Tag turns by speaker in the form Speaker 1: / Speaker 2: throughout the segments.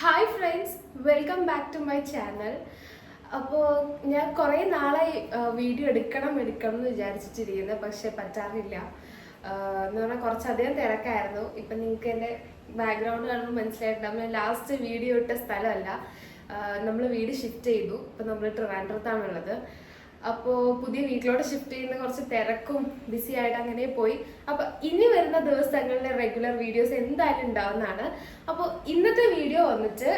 Speaker 1: Hi friends, welcome back to my channel. അപ്പോൾ ഞാൻ കുറേ നാളായി വീഡിയോ എടുക്കണം എന്ന് വിചാരിച്ചിട്ടിരിക്കുന്നത്, പക്ഷെ പറ്റാറില്ല. എന്ന് പറഞ്ഞാൽ കുറച്ചധികം തിരക്കായിരുന്നു. ഇപ്പം നിങ്ങൾക്ക് എൻ്റെ ബാക്ക്ഗ്രൗണ്ട് കാണുമ്പോൾ മനസ്സിലായിട്ടുണ്ടാവും, ഞാൻ ലാസ്റ്റ് വീഡിയോ ഇട്ട സ്ഥലമല്ല. നമ്മൾ വീട് ഷിഫ്റ്റ് ചെയ്തു. ഇപ്പം നമ്മൾ ട്രിവാൻഡ്രത്താണുള്ളത്. അപ്പോൾ പുതിയ വീട്ടിലോട്ട് ഷിഫ്റ്റ് ചെയ്യുന്ന കുറച്ച് തിരക്കും ബിസി ആയിട്ട് അങ്ങനെ പോയി. അപ്പോൾ ഇനി വരുന്ന ദിവസങ്ങളിലെ റെഗുലർ വീഡിയോസ് എന്തായാലും ഉണ്ടാവുന്നതാണ്. അപ്പോൾ ഇന്നത്തെ വീഡിയോ വന്നിട്ട്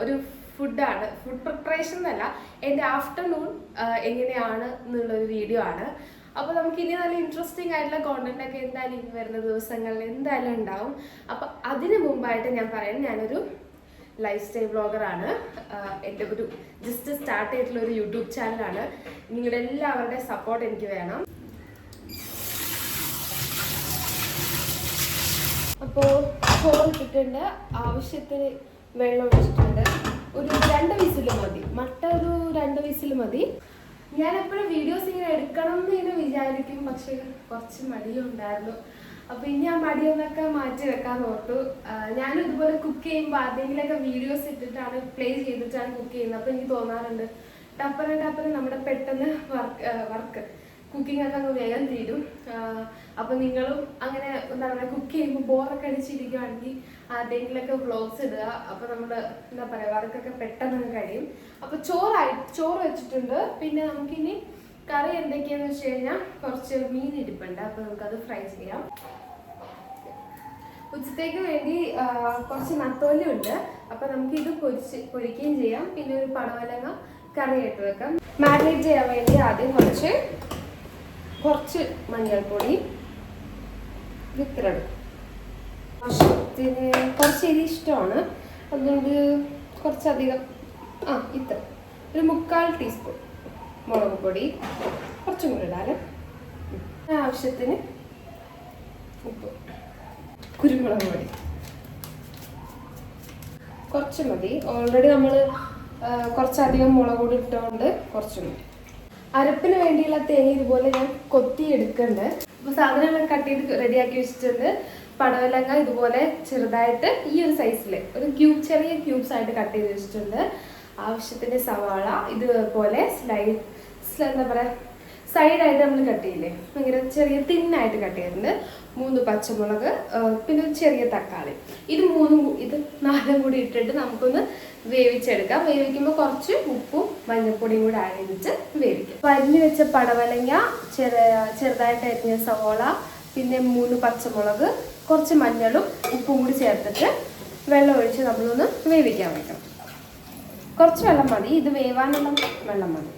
Speaker 1: ഒരു ഫുഡാണ്, ഫുഡ് പ്രിപ്പറേഷൻ എന്നല്ല, എൻ്റെ ആഫ്റ്റർനൂൺ എങ്ങനെയാണ് എന്നുള്ളൊരു വീഡിയോ ആണ്. അപ്പോൾ നമുക്ക് ഇനി നല്ല ഇൻട്രസ്റ്റിംഗ് ആയിട്ടുള്ള കോണ്ടന്റ് ഒക്കെ എന്തായാലും ഇനി വരുന്ന ദിവസങ്ങളിൽ എന്തായാലും ഉണ്ടാവും. അപ്പോൾ അതിന് മുമ്പായിട്ട് ഞാൻ പറയാം, ഞാനൊരു ലൈഫ് സ്റ്റൈൽ വ്ളോഗറാണ്. എൻ്റെ ഒരു ജസ്റ്റ് സ്റ്റാർട്ട് ചെയ്തിട്ടുള്ള ഒരു യൂട്യൂബ് ചാനലാണ്. നിങ്ങളുടെ എല്ലാവരുടെയും സപ്പോർട്ട് എനിക്ക് വേണം. അപ്പോൾ ചോറിട്ടിട്ടുണ്ട്, ആവശ്യത്തിന് വെള്ളം ഒഴിച്ചിട്ടുണ്ട്. ഒരു 2 വിസിൽ മതി, മട്ട ഒരു 2 വിസിൽ മതി. ഞാൻ എപ്പോഴും വീഡിയോസ് ഇങ്ങനെ എടുക്കണം എന്ന് ഇങ്ങനെ വിചാരിക്കും, പക്ഷെ കുറച്ച് മടിയുണ്ടായിരുന്നു. അപ്പോൾ ഇനി ആ മടിയൊന്നൊക്കെ മാറ്റി വെക്കാൻ ഓർത്തു. ഞാനും ഇതുപോലെ കുക്ക് ചെയ്യുമ്പോൾ ആരെങ്കിലുമൊക്കെ വീഡിയോസ് ഇട്ടിട്ടാണ് പ്ലേ ചെയ്തിട്ടാണ് കുക്ക് ചെയ്യുന്നത്. അപ്പോൾ എനിക്ക് തോന്നാറുണ്ട് ടപ്പനെ നമ്മുടെ പെട്ടെന്ന് വർക്ക് കുക്കിംഗ് ഒക്കെ അങ്ങ് വേഗം തീരും. അപ്പോൾ നിങ്ങളും അങ്ങനെ എന്താ പറയുക, കുക്ക് ചെയ്യുമ്പോൾ ബോറൊക്കെ അടിച്ചിരിക്കുകയാണെങ്കിൽ ആരുടെയെങ്കിലൊക്കെ വ്ളോഗ്സ് ഇടുക. അപ്പോൾ നമ്മൾ എന്താ പറയുക, വർക്കൊക്കെ പെട്ടെന്ന് കഴിയും. അപ്പോൾ ചോറ് വെച്ചിട്ടുണ്ട്. പിന്നെ നമുക്കിനി കറി എന്തൊക്കെയാന്ന് വെച്ച് കഴിഞ്ഞാൽ കുറച്ച് മീൻ ഇരിപ്പുണ്ട്. അപ്പോൾ നമുക്കത് ഫ്രൈ ചെയ്യാം. ഉച്ചത്തേക്ക് വേണ്ടി കുറച്ച് നത്തോലി ഉണ്ട്. അപ്പോൾ നമുക്കിത് പൊരിക്കുകയും ചെയ്യാം. പിന്നെ ഒരു പടവലങ്ങ കറിയായിട്ട് വെക്കാം. മാരിനേറ്റ് ചെയ്യാൻ വേണ്ടി ആദ്യം കുറച്ച് മഞ്ഞൾപ്പൊടി വിത്തിരടും. ആവശ്യത്തിന് കുറച്ച് എരി ഇഷ്ടമാണ്, അതുകൊണ്ട് കുറച്ചധികം ഇത്ര ഒരു 3/4 ടീസ്പൂൺ മുളക് പൊടി, കുറച്ചും കൂടി ഇടാലും. ആവശ്യത്തിന് ഉപ്പ്, കുരുമുളക് പൊടി കുറച്ച് മതി. ഓൾറെഡി നമ്മൾ കുറച്ചധികം മുളക് പൊടി ഇട്ടുകൊണ്ട് കുറച്ച് മതി. അരപ്പിന് വേണ്ടിയുള്ള തേങ്ങ ഇതുപോലെ ഞാൻ കൊത്തി എടുക്കുന്നുണ്ട്. അപ്പോൾ സാധനങ്ങൾ കട്ട് ചെയ്ത് റെഡിയാക്കി വെച്ചിട്ടുണ്ട്. പടവലങ്ങ ഇതുപോലെ ചെറുതായിട്ട് ഈ ഒരു സൈസിൽ ഒരു ചെറിയ ക്യൂബ്സ് ആയിട്ട് കട്ട് ചെയ്ത് വെച്ചിട്ടുണ്ട്. ആവശ്യത്തിന് സവാള ഇതുപോലെ എന്താ പറയുക, സൈഡായിട്ട് നമ്മൾ കട്ട് ചെയ്യില്ലേ, ഭയങ്കര ചെറിയ തിന്നായിട്ട് കട്ട് ചെയ്തിട്ടുണ്ട്. 3 പച്ചമുളക്, പിന്നെ ഒരു ചെറിയ തക്കാളി. ഇത് 4 കൂടി ഇട്ടിട്ട് നമുക്കൊന്ന് വേവിച്ചെടുക്കാം. വേവിക്കുമ്പോൾ കുറച്ച് ഉപ്പും മഞ്ഞൾപ്പൊടിയും കൂടി ആഡ് ചെയ്തിട്ട് വേവിക്കാം. അരിഞ്ഞു വെച്ച പടവലങ്ങ, ചെറുതായിട്ട് അരിഞ്ഞ സവോള, പിന്നെ 3 പച്ചമുളക്, കുറച്ച് മഞ്ഞളും ഉപ്പും കൂടി ചേർത്തിട്ട് വെള്ളം ഒഴിച്ച് നമ്മളൊന്ന് വേവിക്കാൻ വെക്കണം. കുറച്ച് വെള്ളം മതി, ഇത് വേവാനുള്ള വെള്ളം മതി.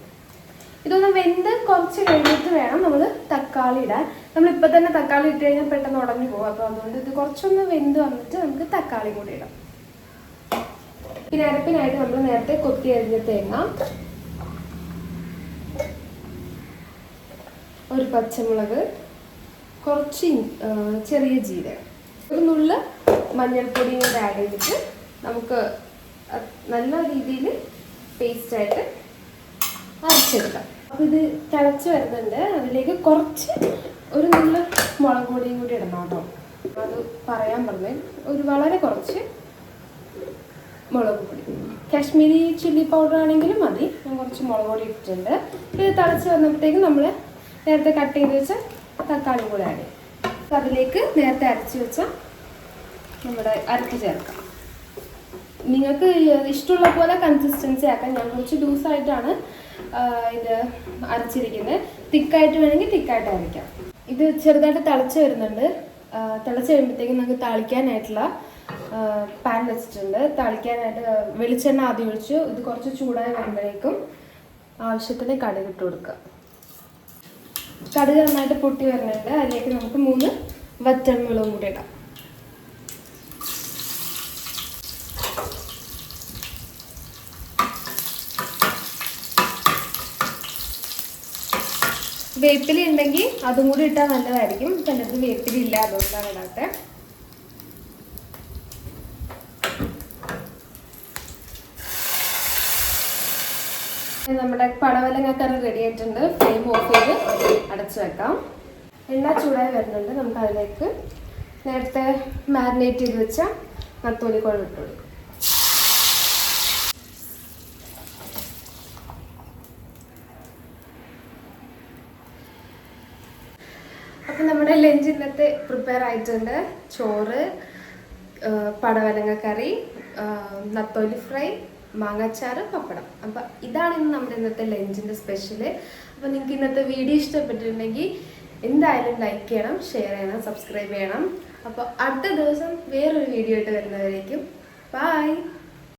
Speaker 1: ഇതൊന്ന് വെന്ത് കുറച്ച് കഴിഞ്ഞിട്ട് വേണം നമ്മൾ തക്കാളി ഇടാൻ. നമ്മളിപ്പോൾ തന്നെ തക്കാളി ഇട്ട് കഴിഞ്ഞാൽ പെട്ടെന്ന് ഉടഞ്ഞു പോകും. അപ്പോൾ അതുകൊണ്ട് ഇത് കുറച്ചൊന്ന് വെന്ത് വന്നിട്ട് നമുക്ക് തക്കാളി കൂടി ഇടാം. പിന്നെ അരപ്പിനായിട്ട് നമ്മൾ നേരത്തെ കൊത്തി അരിഞ്ഞ തേങ്ങ, ഒരു പച്ചമുളക്, കുറച്ച് ചെറിയ ജീരകം, ഒരു നുള്ള് മഞ്ഞൾപ്പൊടിയും കൂടെ ആഡ് ചെയ്തിട്ട് നമുക്ക് നല്ല രീതിയിൽ പേസ്റ്റായിട്ട് അരച്ചെടുക്കാം. അപ്പോൾ ഇത് തിളച്ച് വരുന്നുണ്ട്. അതിലേക്ക് കുറച്ച് ഒരു നുള്ള മുളക് പൊടിയും കൂടി ഇടണം കേട്ടോ. അത് പറയാൻ പറഞ്ഞത്, വളരെ കുറച്ച് മുളക് പൊടി, കാശ്മീരി ചില്ലി പൗഡർ ആണെങ്കിലും മതി. ഞാൻ കുറച്ച് മുളക് പൊടി ഇട്ടിട്ടുണ്ട്. ഇത് തിളച്ച് വന്നപ്പോഴത്തേക്ക് നമ്മൾ നേരത്തെ കട്ട് ചെയ്ത് വെച്ച തക്കാളി കൂടെ ആഡ് ചെയ്യും. അപ്പോൾ അതിലേക്ക് നേരത്തെ അരച്ച് വെച്ച നമ്മുടെ അരപ്പ് ചേർക്കാം. നിങ്ങൾക്ക് ഇഷ്ടമുള്ള പോലെ കൺസിസ്റ്റൻസി ആക്കാം. ഞാൻ കുറച്ച് ലൂസായിട്ടാണ് ഇത് അരച്ചിരിക്കുന്നത്. തിക്കായിട്ട് വേണമെങ്കിൽ തിക്കായിട്ട് അരയ്ക്കാം. ഇത് ചെറുതായിട്ട് തിളച്ച് വരുന്നുണ്ട്. തിളച്ച് കഴിയുമ്പോഴത്തേക്കും നമുക്ക് താളിക്കാനായിട്ടുള്ള പാൻ വെച്ചിട്ടുണ്ട്. താളിക്കാനായിട്ട് വെളിച്ചെണ്ണ ആദ്യം ഒഴിച്ചു. ഇത് കുറച്ച് ചൂടായി വരുമ്പോഴേക്കും ആവശ്യത്തിന് കടുക് ഇട്ട് കൊടുക്കുക. കടുക് നന്നായിട്ട് പൊട്ടി വരുന്നുണ്ട്. അതിലേക്ക് നമുക്ക് 3 വറ്റൽമുളകും കൂടി ഇടാം. വേപ്പില ഉണ്ടെങ്കിൽ അതും കൂടി ഇട്ടാൽ നല്ലതായിരിക്കും. ഇപ്പം എൻ്റെ അടുത്ത് വേപ്പില ഇല്ല, അതുകൊണ്ടാണ് ഇടാത്തെ. നമ്മുടെ പടവലങ്ങ കറി റെഡി ആയിട്ടുണ്ട്. ഫ്ലെയിം ഓഫ് ചെയ്ത് അടച്ചു വെക്കാം. എണ്ണ ചൂടായി വരുന്നുണ്ട്. നമുക്ക് അതിലേക്ക് നേരത്തെ മാരിനേറ്റ് ചെയ്ത് വെച്ച നത്തോലി കുഴം ഇട്ട് കൊടുക്കും. അപ്പം നമ്മുടെ ലഞ്ച് ഇന്നത്തെ പ്രിപ്പയർ ആയിട്ടുണ്ട്. ചോറ്, പടവലങ്ങ കറി, നത്തോലി ഫ്രൈ, മാങ്ങാച്ചാറ്, പപ്പടം. അപ്പം ഇതാണ് ഇന്ന് നമ്മുടെ ഇന്നത്തെ ലഞ്ചിൻ്റെ സ്പെഷ്യൽ. അപ്പം നിങ്ങൾക്ക് ഇന്നത്തെ വീഡിയോ ഇഷ്ടപ്പെട്ടിട്ടുണ്ടെങ്കിൽ എന്തായാലും ലൈക്ക് ചെയ്യണം, ഷെയർ ചെയ്യണം, സബ്സ്ക്രൈബ് ചെയ്യണം. അപ്പോൾ അടുത്ത ദിവസം വേറൊരു വീഡിയോ ആയിട്ട് വരുന്നവരേക്കും ബൈ.